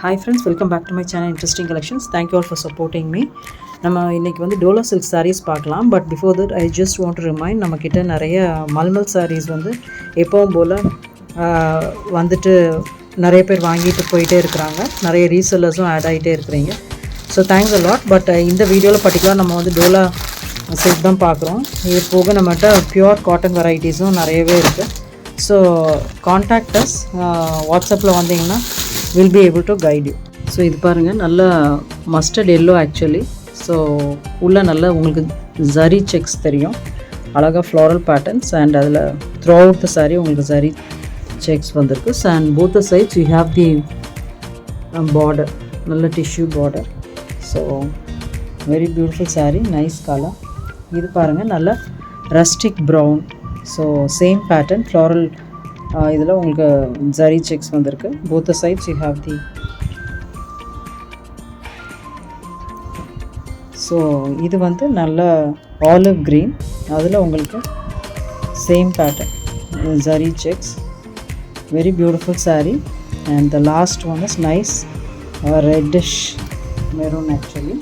Hi friends, welcome back to my channel Interesting Collections. Thank you all for supporting me. நம்ம இன்னைக்கு வந்து Dola silk sarees பார்க்கலாம். But before that I just want to remind, நம்மக்கிட்ட நிறைய mulmul sarees வந்து எப்பவும் போல் வந்துட்டு நிறைய பேர் வாங்கிட்டு போயிட்டே இருக்கிறாங்க. நிறைய ரீசெல்லர்ஸும் ஆட் ஆகிட்டே இருக்கிறீங்க. So thanks a lot. But இந்த வீடியோவில் பர்டிகுலர் நம்ம வந்து டோலா சில்க் தான் பார்க்குறோம். இது போக நம்மகிட்ட பியூர் காட்டன் வெரைட்டிஸும் நிறையவே இருக்குது. ஸோ கான்டாக்ட் அஸ், வாட்ஸ்அப்பில் வந்தீங்கன்னா will be able to guide you. So இது பாருங்கள், நல்ல மஸ்டர்ட் எல்லோ ஆக்சுவலி. ஸோ உள்ளே நல்லா உங்களுக்கு ஜரி செக்ஸ் தெரியும், அழகாக ஃப்ளாரல் பேட்டர்ன்ஸ் அண்ட் அதில் த்ரூ அவுட் த சாரீ உங்களுக்கு ஜரி செக்ஸ் வந்திருக்கு. And both the sides you have the border, நல்ல tissue border. So very beautiful sari, nice colour. இது பாருங்கள், நல்ல rustic brown. So same pattern floral, இதில் உங்களுக்கு ஜரி செக்ஸ் வந்திருக்கு. Both the sides you have the. So இது வந்து நல்ல ஆலிவ் க்ரீன், அதில் உங்களுக்கு same pattern zari checks. Very beautiful sari. And the last one is nice reddish maroon actually.